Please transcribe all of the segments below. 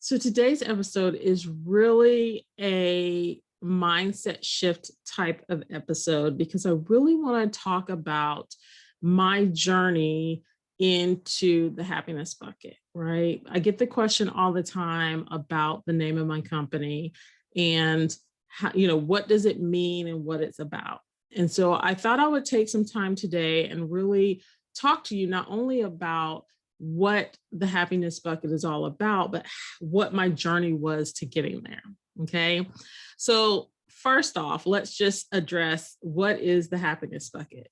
So today's episode is really a mindset shift type of episode because I really want to talk about my journey into the happiness bucket, right? I get the question all the time about the name of my company and how, what does it mean and what it's about. And so I thought I would take some time today and really talk to you not only about what the happiness bucket is all about, but what my journey was to getting there. Okay. So, first off, let's just address what is the happiness bucket.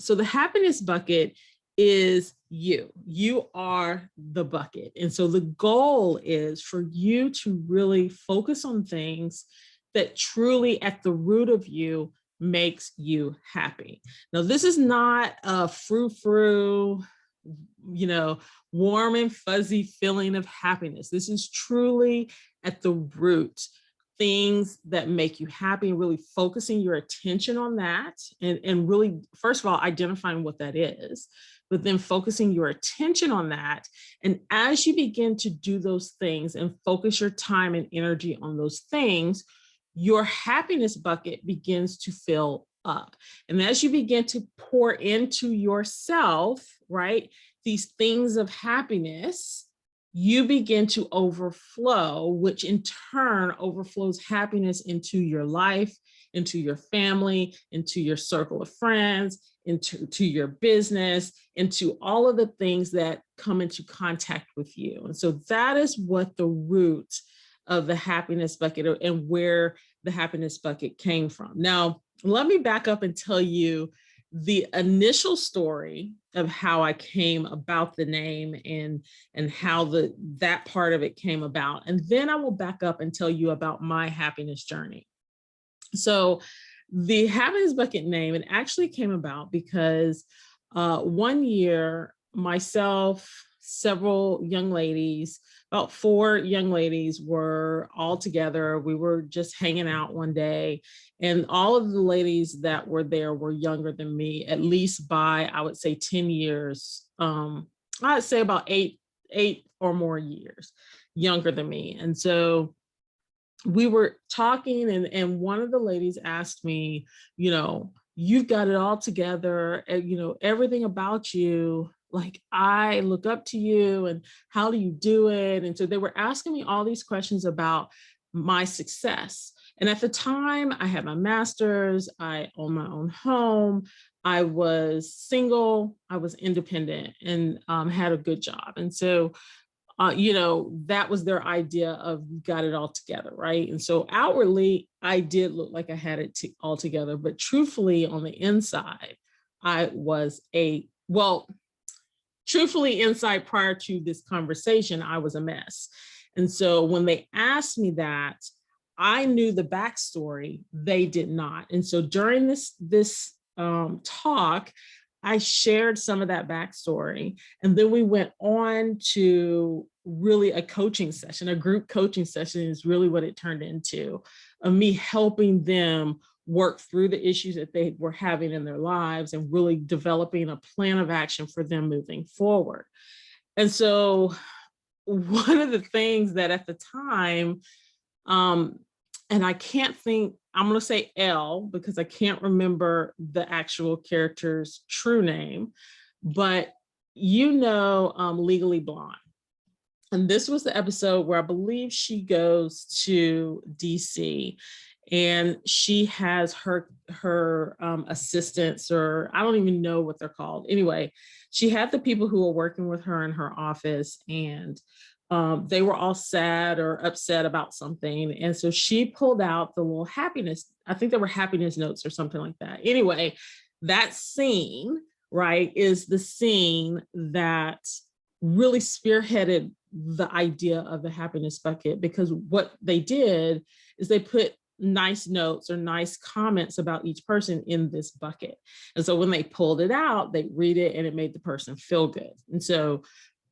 So, the happiness bucket is you. You are the bucket. And so, the goal is for you to really focus on things that truly at the root of you makes you happy. Now, this is not a frou-frou, warm and fuzzy feeling of happiness. This is truly at the root, things that make you happy, and really focusing your attention on that. And really, first of all, identifying what that is, but then focusing your attention on that. And as you begin to do those things and focus your time and energy on those things, your happiness bucket begins to fill up. And as you begin to pour into yourself, right, these things of happiness, you begin to overflow, which in turn overflows happiness into your life, into your family, into your circle of friends, into your business, into all of the things that come into contact with you. And so that is what the root of the happiness bucket and where the happiness bucket came from. Now, let me back up and tell you the initial story of how I came about the name and how that part of it came about. And then I will back up and tell you about my happiness journey. So the happiness bucket name, it actually came about because one year, myself, several young ladies, about 4 young ladies were all together. We were just hanging out one day, and all of the ladies that were there were younger than me, at least by, I would say, 10 years. I'd say about eight or more years younger than me. And so we were talking, and one of the ladies asked me, you've got it all together, and, everything about you, like, I look up to you, and how do you do it? And so they were asking me all these questions about my success. And at the time, I had my master's, I owned my own home, I was single, I was independent, and had a good job. And so that was their idea of got it all together, right? And so outwardly, I did look like I had it all together, but truthfully, on the inside, I was truthfully inside prior to this conversation, I was a mess. And so when they asked me that, I knew the backstory, they did not. And so during this talk, I shared some of that backstory. And then we went on to really a coaching session, a group coaching session is really what it turned into, of me helping them work through the issues that they were having in their lives and really developing a plan of action for them moving forward. And so one of the things that at the time, and I can't think, I'm going to say Elle because I can't remember the actual character's true name, but Legally Blonde. And this was the episode where I believe she goes to DC and she has her assistants, or I don't even know what they're called. Anyway, she had the people who were working with her in her office, and they were all sad or upset about something. And so she pulled out the little happiness, I think there were happiness notes or something like that. Anyway, that scene, right, is the scene that really spearheaded the idea of the happiness bucket, because what they did is they put nice notes or nice comments about each person in this bucket. And so when they pulled it out, they read it and it made the person feel good. And so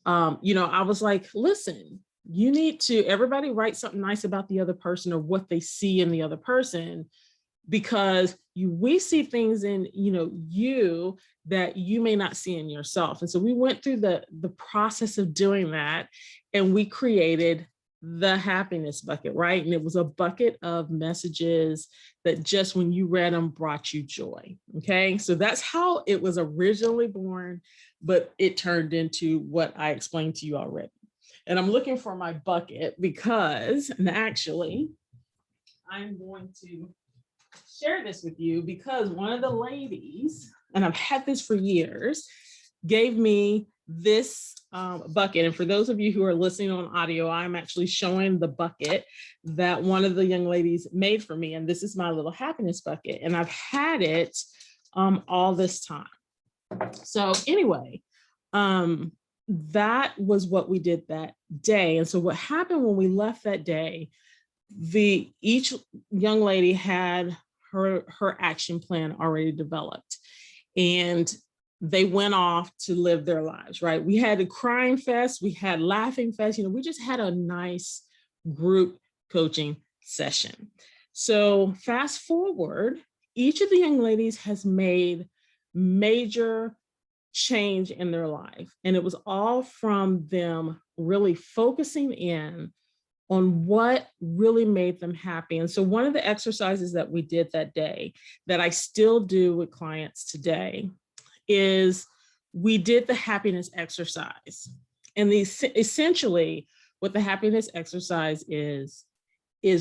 I was like, listen, you need to, everybody write something nice about the other person or what they see in the other person, because we see things in, you that you may not see in yourself. And so we went through the process of doing that, and we created the happiness bucket, right? And it was a bucket of messages that just when you read them brought you joy. Okay. So that's how it was originally born, but it turned into what I explained to you already. And I'm looking for my bucket because, and actually, I'm going to share this with you because one of the ladies, and I've had this for years, gave me this bucket. And for those of you who are listening on audio, I'm actually showing the bucket that one of the young ladies made for me. And this is my little happiness bucket. And I've had it all this time. So anyway, that was what we did that day. And so what happened when we left that day, each young lady had her action plan already developed. And they went off to live their lives, right? We had a crying fest, we had laughing fest, we just had a nice group coaching session. So fast forward, each of the young ladies has made major change in their life. And it was all from them really focusing in on what really made them happy. And so one of the exercises that we did that day that I still do with clients today is we did the happiness exercise. And essentially what the happiness exercise is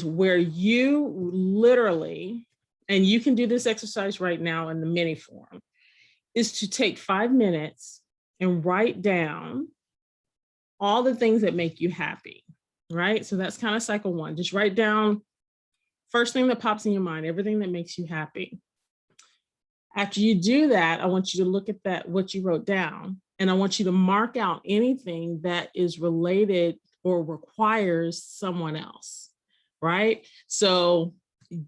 where you literally, and you can do this exercise right now in the mini form, is to take 5 minutes and write down all the things that make you happy, right? So that's kind of cycle one. Just write down first thing that pops in your mind, everything that makes you happy. After you do that, I want you to look at that, what you wrote down, and I want you to mark out anything that is related or requires someone else, right? So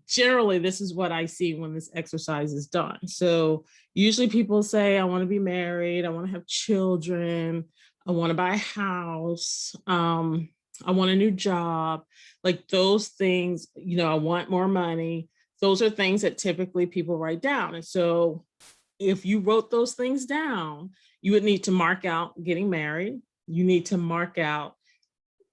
generally, this is what I see when this exercise is done. So usually people say, I want to be married, I want to have children, I want to buy a house, I want a new job, like those things, I want more money. Those are things that typically people write down. And so if you wrote those things down, you would need to mark out getting married. You need to mark out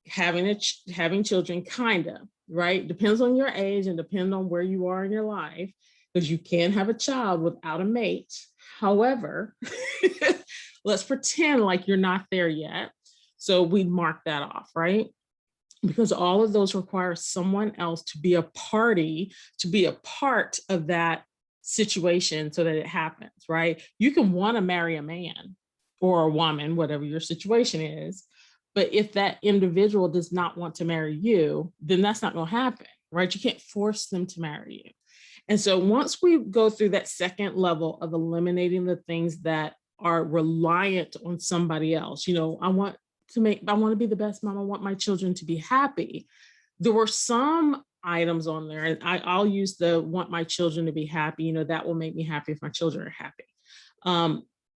having children, kind of, right? Depends on your age and depends on where you are in your life, because you can have a child without a mate. However, let's pretend like you're not there yet. So we'd mark that off, right? Because all of those require someone else to be a party, to be a part of that situation so that it happens, right? You can want to marry a man or a woman, whatever your situation is, but if that individual does not want to marry you, then that's not going to happen, right? You can't force them to marry you. And so once we go through that second level of eliminating the things that are reliant on somebody else, I want to be the best mom. I want my children to be happy. There were some items on there, and I'll use the want my children to be happy. That will make me happy if my children are happy.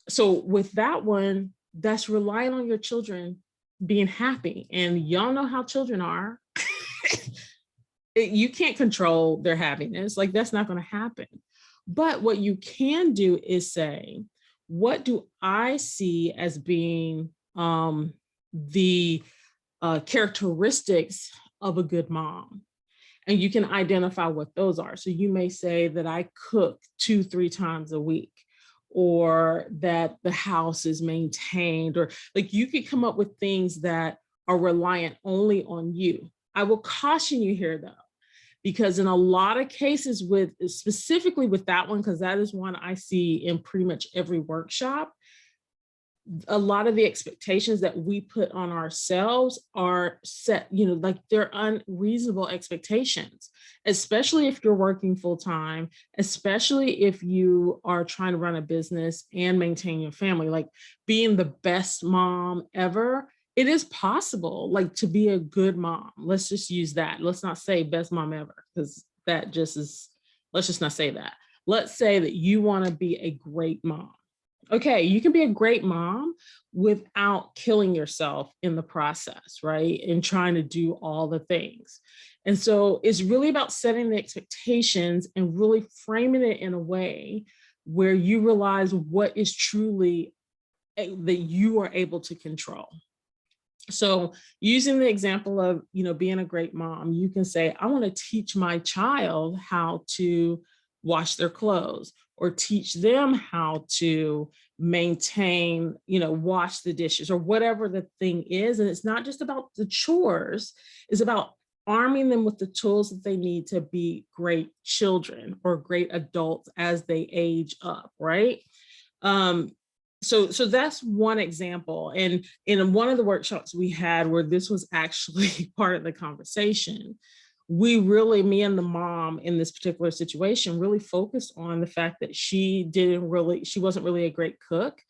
So with that one, that's relying on your children being happy. And y'all know how children are. You can't control their happiness. Like, that's not going to happen. But what you can do is say, what do I see as being the characteristics of a good mom? And you can identify what those are. So you may say that I cook 2-3 times a week, or that the house is maintained, or like you could come up with things that are reliant only on you. I will caution you here though, because in a lot of cases specifically with that one, because that is one I see in pretty much every workshop, a lot of the expectations that we put on ourselves are set, like they're unreasonable expectations, especially if you're working full time, especially if you are trying to run a business and maintain your family. Like, being the best mom ever, it is possible, like, to be a good mom. Let's just use that. Let's not say best mom ever, because that just is, let's just not say that. Let's say that you want to be a great mom. Okay, you can be a great mom without killing yourself in the process, right? And trying to do all the things. And so it's really about setting the expectations and really framing it in a way where you realize what is truly that you are able to control. So using the example of, being a great mom, you can say, I want to teach my child how to wash their clothes, or teach them how to maintain, wash the dishes, or whatever the thing is. And it's not just about the chores, it's about arming them with the tools that they need to be great children or great adults as they age up, right? Um, so that's one example. And in one of the workshops we had where this was actually part of the conversation, we really, me and the mom in this particular situation, really focused on the fact that she wasn't really a great cook,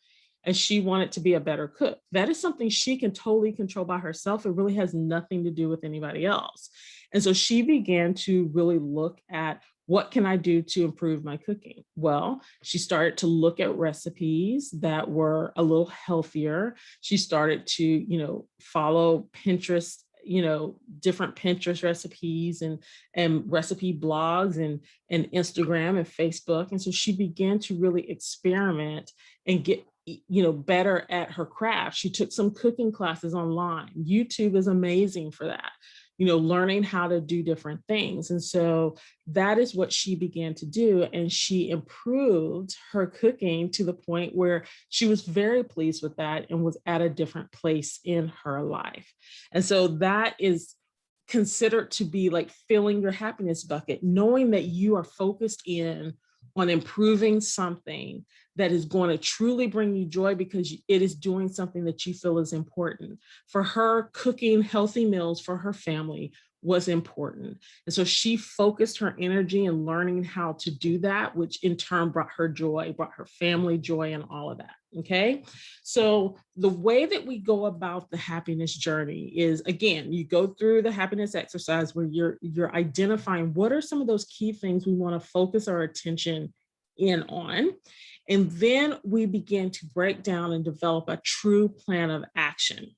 and she wanted to be a better cook. That is something she can totally control by herself. It really has nothing to do with anybody else. And so she began to really look at, what can I do to improve my cooking? Well, she started to look at recipes that were a little healthier. She started to, follow Pinterest, different Pinterest recipes and recipe blogs and Instagram and Facebook. And so she began to really experiment and get, better at her craft. She took some cooking classes online. YouTube is amazing for that, learning how to do different things. And so that is what she began to do. And she improved her cooking to the point where she was very pleased with that and was at a different place in her life. And so that is considered to be like filling your happiness bucket, knowing that you are focused in on improving something that is going to truly bring you joy because it is doing something that you feel is important. For her, cooking healthy meals for her family was important. And so she focused her energy in learning how to do that, which in turn brought her joy, brought her family joy, and all of that. Okay. So the way that we go about the happiness journey is, again, you go through the happiness exercise where you're identifying what are some of those key things we want to focus our attention in on. And then we begin to break down and develop a true plan of action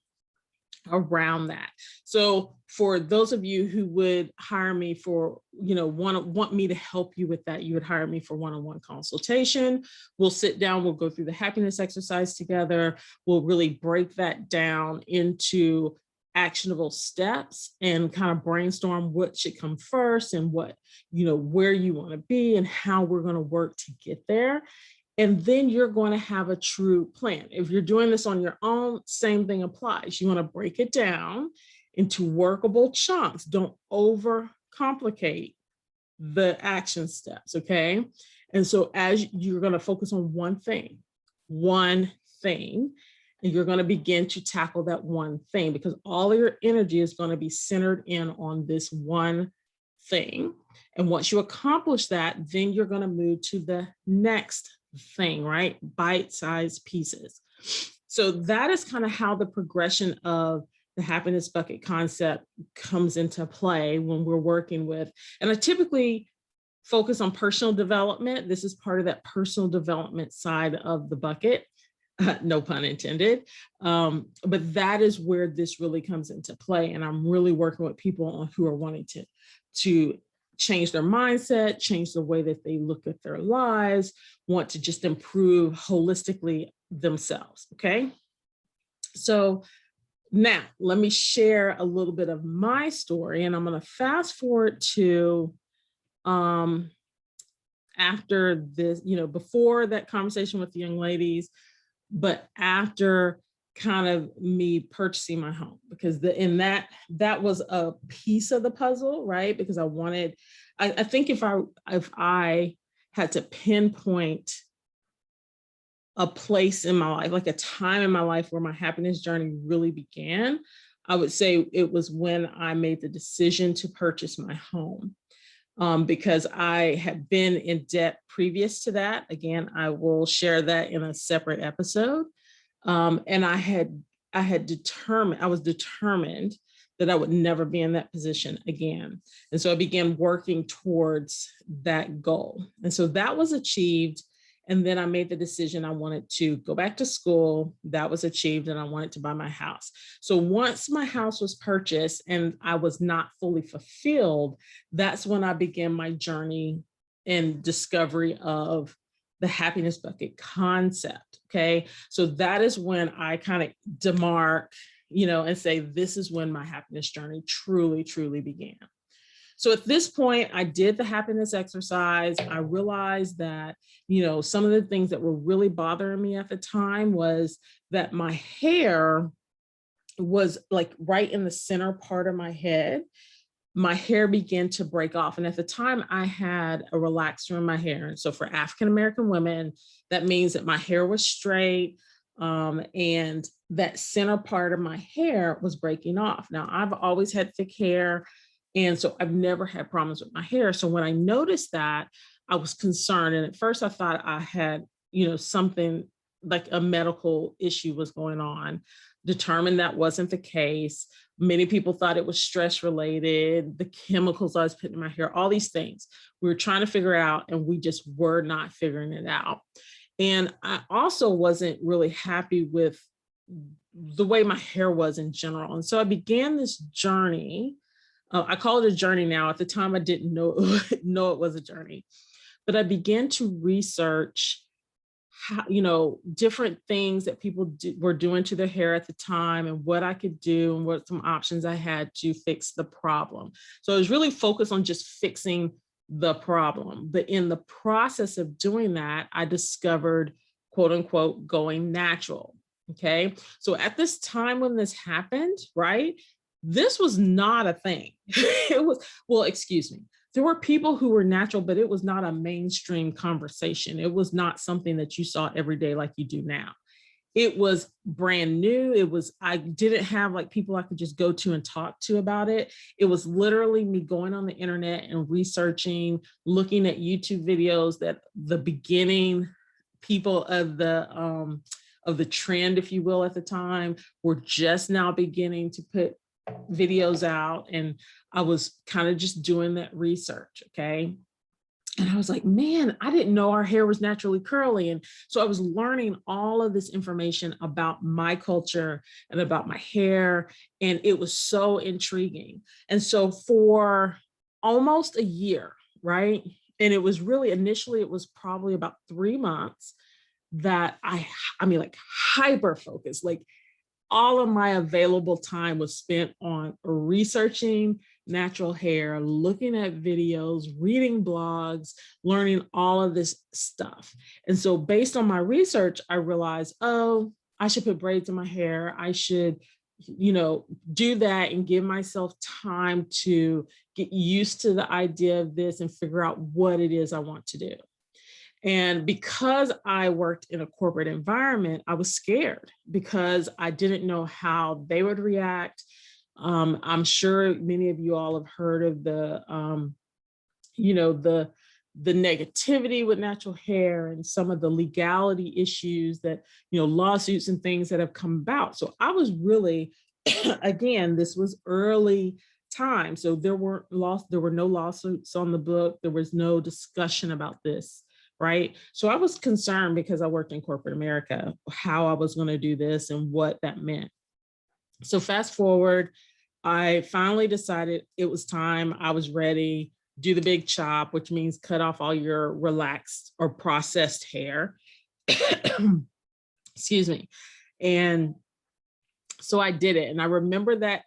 around that. So for those of you who would hire me for, want me to help you with that, you would hire me for one-on-one consultation. We'll sit down, we'll go through the happiness exercise together. We'll really break that down into actionable steps and kind of brainstorm what should come first and what, where you want to be and how we're going to work to get there. And then you're going to have a true plan. If you're doing this on your own, same thing applies. You want to break it down into workable chunks. Don't overcomplicate the action steps, okay? And so as you're going to focus on one thing, and you're going to begin to tackle that one thing because all of your energy is going to be centered in on this one thing. And once you accomplish that, then you're going to move to the next thing, right? Bite-sized pieces. So that is kind of how the progression of the happiness bucket concept comes into play when we're working with, and I typically focus on personal development. This is part of that personal development side of the bucket. No pun intended. But that is where this really comes into play. And I'm really working with people who are wanting to change their mindset, change the way that they look at their lives, want to just improve holistically themselves. Okay. So now let me share a little bit of my story, and I'm going to fast forward to after this, before that conversation with the young ladies, but after kind of me purchasing my home, because that was a piece of the puzzle, right? Because I think if I had to pinpoint a place in my life, like a time in my life where my happiness journey really began, I would say it was when I made the decision to purchase my home. Because I had been in debt previous to that. Again, I will share that in a separate episode. And I was determined that I would never be in that position again. And so I began working towards that goal. And so that was achieved. And then I made the decision I wanted to go back to school. That was achieved, and I wanted to buy my house. So once my house was purchased and I was not fully fulfilled, that's when I began my journey and discovery of the happiness bucket concept. Okay. So that is when I kind of demark and say, this is when my happiness journey truly, truly began. So at this point, I did the happiness exercise. I realized that, some of the things that were really bothering me at the time was that my hair was like right in the center part of my head. My hair began to break off. And at the time, I had a relaxer in my hair. And so for African-American women, that means that my hair was straight, and that center part of my hair was breaking off. Now, I've always had thick hair, and so I've never had problems with my hair. So when I noticed that, I was concerned. And at first I thought I had, something like a medical issue was going on. Determined that wasn't the case. Many people thought it was stress related, the chemicals I was putting in my hair, all these things we were trying to figure out, and we just were not figuring it out. And I also wasn't really happy with the way my hair was in general. And so I began this journey. I call it a journey now. At the time, I didn't know it was a journey, but I began to research how, different things that people were doing to their hair at the time, and what I could do, and what some options I had to fix the problem. So I was really focused on just fixing the problem. But in the process of doing that, I discovered, quote unquote, going natural. Okay. So at this time when this happened, right, this was not a thing. It was, well, excuse me. There were people who were natural, but it was not a mainstream conversation. It was not something that you saw every day like you do now. It was brand new. I didn't have like people I could just go to and talk to about it. It was literally me going on the internet and researching, looking at YouTube videos that the beginning people of the trend, if you will, at the time were just now beginning to put videos out. And I was kind of just doing that research. Okay. And I was like, man, I didn't know our hair was naturally curly. And so I was learning all of this information about my culture and about my hair. And it was so intriguing. And so for almost a year, right? And it was really, initially, it was probably about 3 months that I mean, like hyper focused, like all of my available time was spent on researching natural hair, looking at videos, reading blogs, learning all of this stuff. And so based on my research, I realized, oh, I should put braids in my hair. I should, do that and give myself time to get used to the idea of this and figure out what it is I want to do. And because I worked in a corporate environment, I was scared because I didn't know how they would react. I'm sure many of you all have heard of the negativity with natural hair and some of the legality issues that, lawsuits and things that have come about. So I was really, again, this was early time. So there were no lawsuits on the book. There was no discussion about this. Right. So I was concerned because I worked in corporate America, how I was going to do this and what that meant. So fast forward, I finally decided it was time. I was ready, do the big chop, which means cut off all your relaxed or processed hair. Excuse me. And so I did it. And I remember that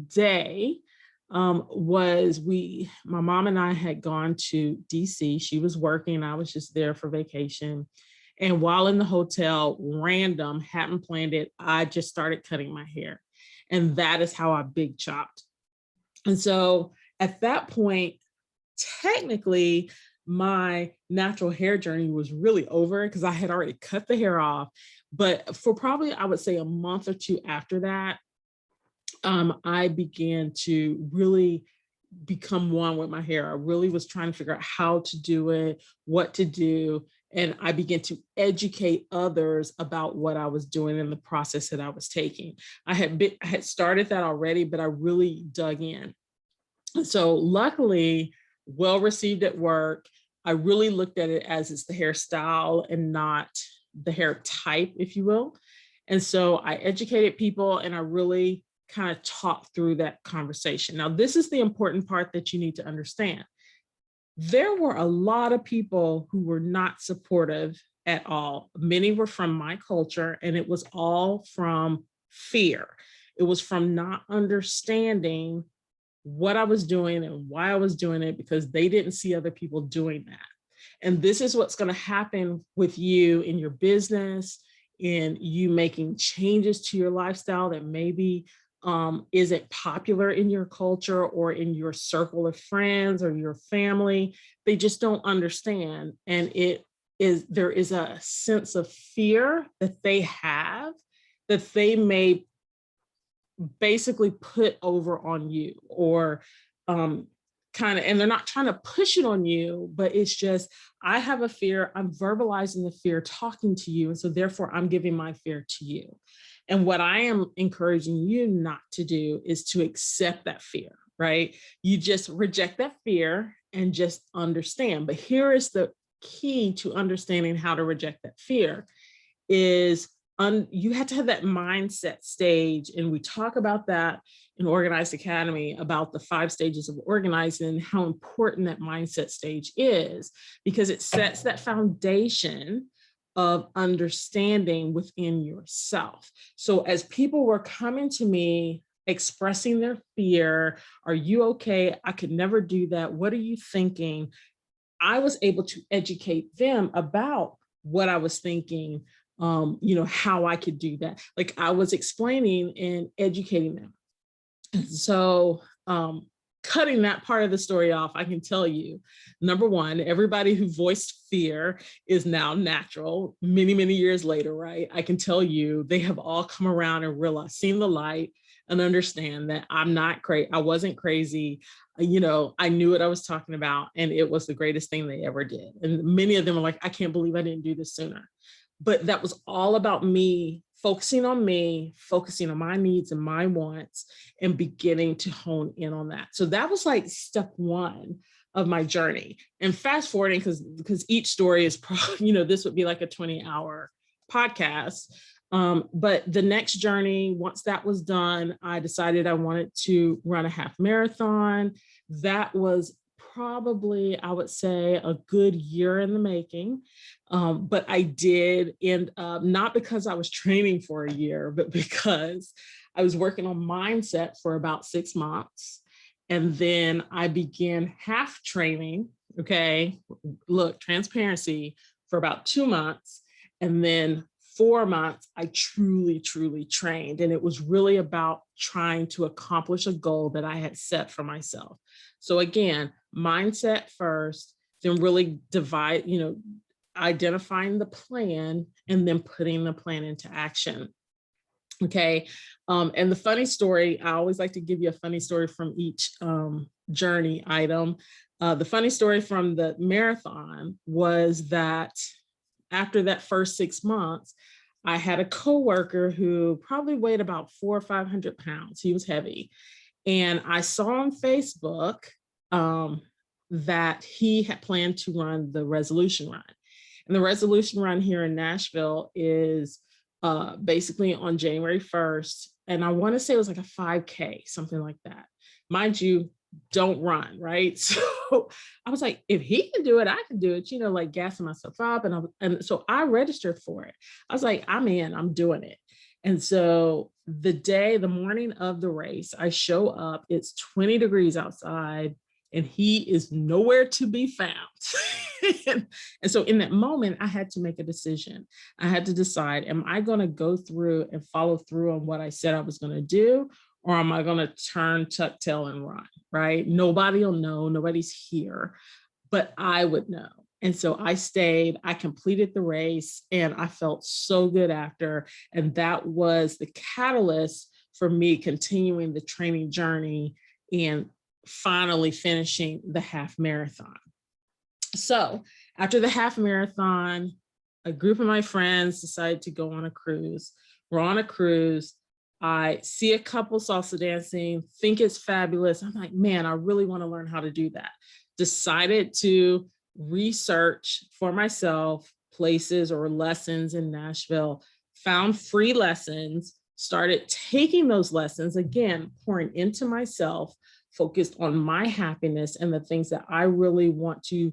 day my mom and I had gone to DC. She was working. I was just there for vacation. And while in the hotel, random, hadn't planned it, I just started cutting my hair. And that is how I big chopped. And so at that point, technically, my natural hair journey was really over because I had already cut the hair off. But for probably, I would say, a month or two after that, I began to really become one with my hair. I really was trying to figure out how to do it, what to do. And I began to educate others about what I was doing in the process that I was taking. I had started that already, but I really dug in. So luckily, well received at work. I really looked at it as it's the hairstyle and not the hair type, if you will. And so I educated people, and I really kind of talked through that conversation. Now, this is the important part that you need to understand. There were a lot of people who were not supportive at all. Many were from my culture, and it was all from fear. It was from not understanding what I was doing and why I was doing it, because they didn't see other people doing that. And this is what's going to happen with you in your business, in you making changes to your lifestyle that maybe isn't popular in your culture or in your circle of friends or your family. They just don't understand. And there is a sense of fear that they have that they may basically put over on you, or kind of, and they're not trying to push it on you, but it's just, I have a fear, I'm verbalizing the fear, talking to you. And so therefore I'm giving my fear to you. And what I am encouraging you not to do is to accept that fear, right? You just reject that fear and just understand. But here is the key to understanding how to reject that fear is you have to have that mindset stage. And we talk about that in Organized Academy, about the 5 stages of organizing and how important that mindset stage is, because it sets that foundation of understanding within yourself. So as people were coming to me, expressing their fear, are you okay? I could never do that. What are you thinking? I was able to educate them about what I was thinking, how I could do that. Like I was explaining and educating them. And so cutting that part of the story off, I can tell you, number one, everybody who voiced fear is now natural many, many years later, right? I can tell you they have all come around and realized, seen the light and understand that I'm not crazy. I wasn't crazy. I knew what I was talking about, and it was the greatest thing they ever did. And many of them are like, I can't believe I didn't do this sooner. But that was all about me focusing on my needs and my wants, and beginning to hone in on that. So that was like step one of my journey. And fast forwarding, because each story is probably, this would be like a 20-hour podcast. But the next journey, once that was done, I decided I wanted to run a half marathon. That was probably, I would say, a good year in the making. But I did end up, not because I was training for a year, but because I was working on mindset for about 6 months. And then I began half training. Okay. Look, transparency, for about 2 months. And then 4 months, I truly, truly trained. And it was really about trying to accomplish a goal that I had set for myself. So again, mindset first, then really identifying the plan and then putting the plan into action. Okay. And the funny story, I always like to give you a funny story from each journey item. The funny story from the marathon was that after that first 6 months, I had a coworker who probably weighed about 400 or 500 pounds. He was heavy. And I saw on Facebook that he had planned to run the resolution run. And the resolution run here in Nashville is basically on January 1st. And I want to say it was like a 5K, something like that. Mind you, don't run, right? So I was like, if he can do it, I can do it, like gassing myself up. And so I registered for it. I was like, I'm in, I'm doing it. And so the morning of the race, I show up, it's 20 degrees outside, and he is nowhere to be found. And so in that moment, I had to make a decision. I had to decide, am I going to go through and follow through on what I said I was going to do? Or am I going to turn, tuck tail, and run, right? Nobody will know. Nobody's here, but I would know. And so I stayed, I completed the race, and I felt so good after. And that was the catalyst for me continuing the training journey and finally finishing the half marathon. So after the half marathon, a group of my friends decided to go on a cruise. We're on a cruise. I see a couple salsa dancing, think it's fabulous. I'm like, man, I really want to learn how to do that. Decided to research for myself places or lessons in Nashville, found free lessons, started taking those lessons, again, pouring into myself, focused on my happiness and the things that I really want to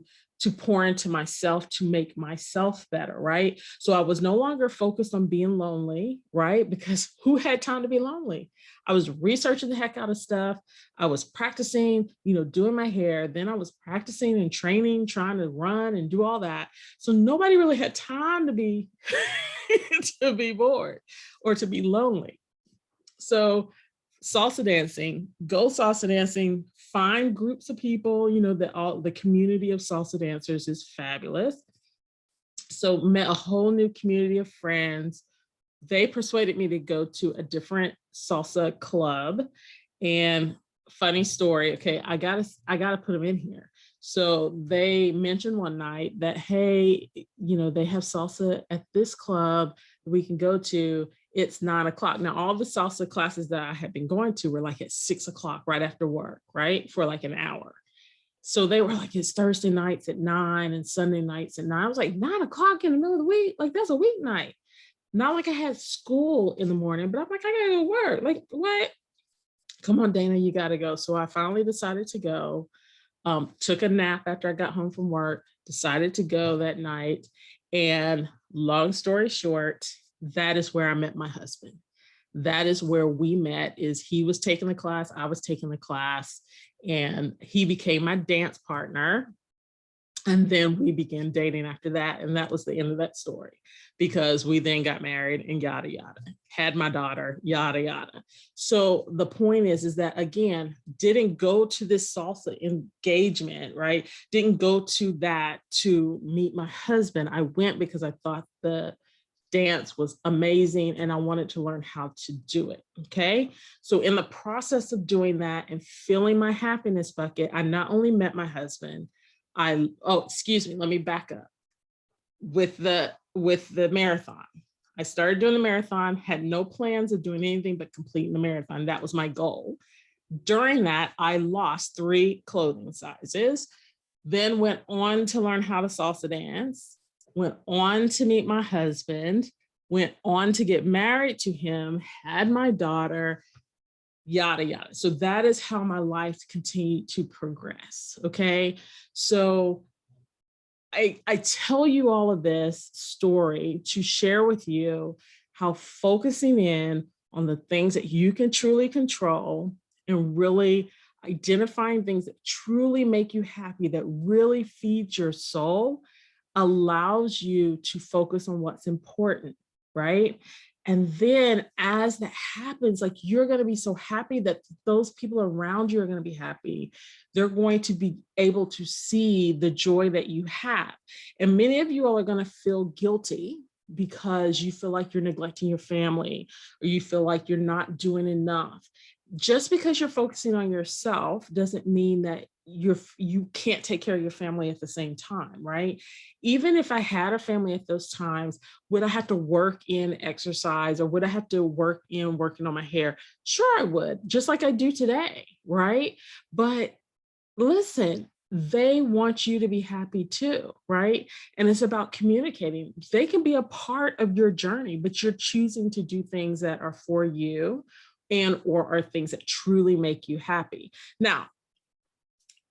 pour into myself to make myself better, right? So I was no longer focused on being lonely, right? Because who had time to be lonely? I was researching the heck out of stuff. I was practicing, doing my hair. Then I was practicing and training, trying to run and do all that. So nobody really had time to be to be bored or to be lonely. So salsa dancing, go salsa dancing, find groups of people, the community of salsa dancers is fabulous. So met a whole new community of friends. They persuaded me to go to a different salsa club. And funny story, okay, I gotta put them in here. So they mentioned one night that, hey, they have salsa at this club we can go to. It's 9 o'clock. Now, all the salsa classes that I had been going to were like at 6 o'clock, right after work, right? For like an hour. So they were like, it's Thursday nights at 9 and Sunday nights at 9. I was like, 9 o'clock in the middle of the week? Like, that's a weeknight. Not like I had school in the morning, but I'm like, I gotta go to work. Like, what? Come on, Dana, you gotta go. So I finally decided to go. Took a nap after I got home from work, decided to go that night. And long story short, that is where I met my husband. That is where we met. Is he was taking the class, I was taking the class, and he became my dance partner. And then we began dating after that. And that was the end of that story, because we then got married and yada, yada, had my daughter, yada, yada. So the point is that, again, didn't go to this salsa engagement, right? Didn't go to that to meet my husband. I went because I thought the dance was amazing and I wanted to learn how to do it. Okay. So in the process of doing that and filling my happiness bucket, I not only met my husband, let me back up. With the marathon, I started doing the marathon, had no plans of doing anything but completing the marathon. That was my goal. During that, I lost 3 clothing sizes, then went on to learn how to salsa dance, went on to meet my husband, went on to get married to him, had my daughter, yada, yada. So that is how my life continued to progress. Okay. So I tell you all of this story to share with you how focusing in on the things that you can truly control and really identifying things that truly make you happy, that really feed your soul, allows you to focus on what's important, right? And then as that happens, like, you're going to be so happy that those people around you are going to be happy. They're going to be able to see the joy that you have. And many of you all are going to feel guilty because you feel like you're neglecting your family, or you feel like you're not doing enough. Just because you're focusing on yourself doesn't mean that you can't take care of your family at the same time, right? Even if I had a family at those times, would I have to work in exercise, or would I have to work in working on my hair? Sure, I would, just like I do today, right? But listen, they want you to be happy too, right? And it's about communicating. They can be a part of your journey, but you're choosing to do things that are for you and or are things that truly make you happy. Now,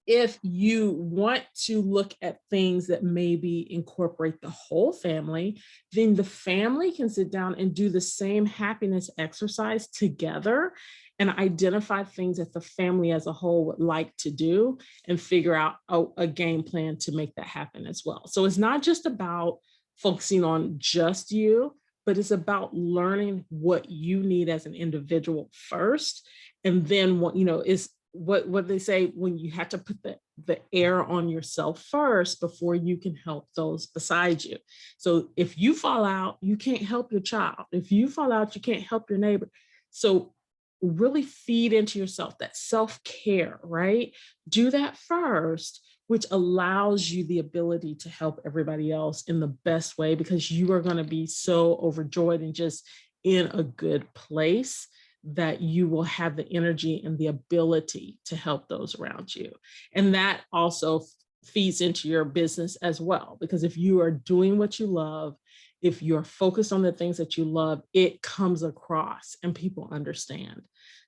if you want to look at things that maybe incorporate the whole family, then the family can sit down and do the same happiness exercise together and identify things that the family as a whole would like to do and figure out a game plan to make that happen as well. So it's not just about focusing on just you, but it's about learning what you need as an individual first. And then is what they say, when you have to put the air on yourself first before you can help those beside you. So if you fall out, you can't help your child. If you fall out, you can't help your neighbor. So really feed into yourself, that self-care, right? Do that first, which allows you the ability to help everybody else in the best way, because you are going to be so overjoyed and just in a good place that you will have the energy and the ability to help those around you. And that also feeds into your business as well, because if you are doing what you love, if you're focused on the things that you love, it comes across and people understand.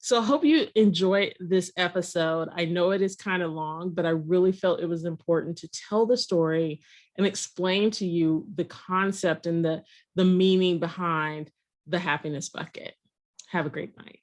So I hope you enjoyed this episode. I know it is kind of long, but I really felt it was important to tell the story and explain to you the concept and the meaning behind the happiness bucket. Have a great night.